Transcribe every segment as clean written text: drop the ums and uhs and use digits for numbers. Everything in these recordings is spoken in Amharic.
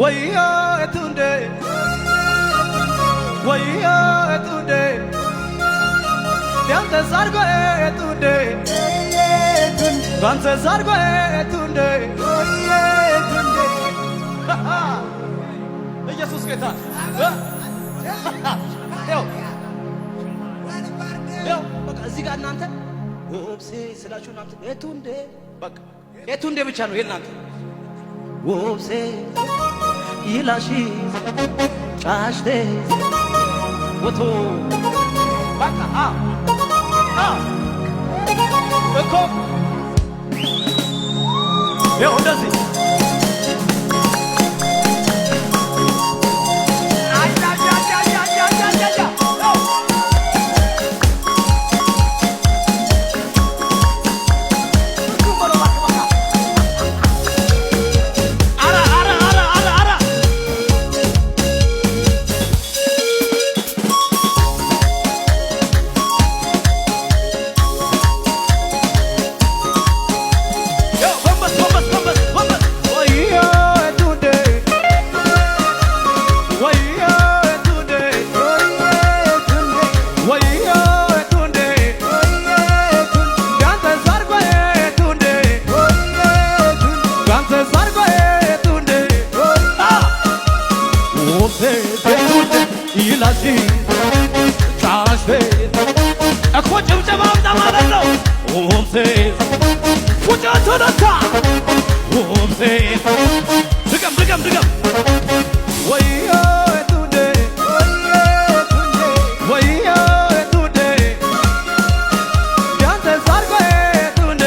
ወዮ እቱንዴ ወዮ እቱንዴ ቢያንተ ዛርጎ እቱንዴ ባንተ ዛርጎ እቱንዴ ኢየሱስ ጌታ ያው በቃ እዚህ ጋር እናንተ ወብሴ ስላችሁ እናንተ እቱንዴ በቃ እቱንዴ ብቻ ነው የእናንተ ወብሴ ይላሺ ጫሽቴ ወቶ በቃ እኮ ያው እንደዚህ እኮ ጭብጨባው ማለት ነው። ወብሴ ፉጨቱ ደታ ወብሴ ድገም ድገም ድገም ወዮ እቱንዴ ወዮ እቱንዴ ቢያንተ ዛርጎ እቱንዴ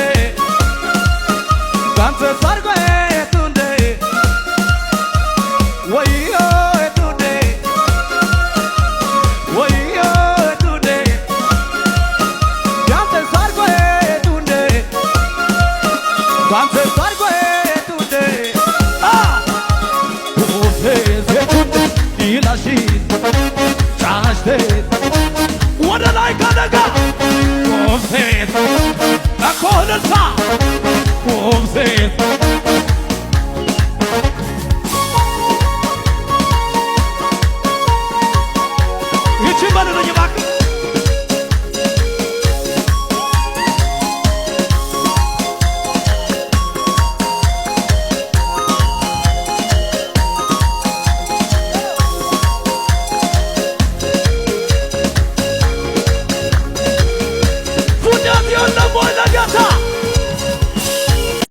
ባንተ ዛርጎ እቱንዴ ወዮ እቱንዴ ወዮ እቱንዴ ቢያንተ ዛርጎ እቱንዴ ባንተ ዛርጎ እቱንዴ ወብሴ እቱንዴ ይላሺ ጫሽቴ ወደ ላይ ከደጋ ወብሴ እኮ ልልታ ወብሴ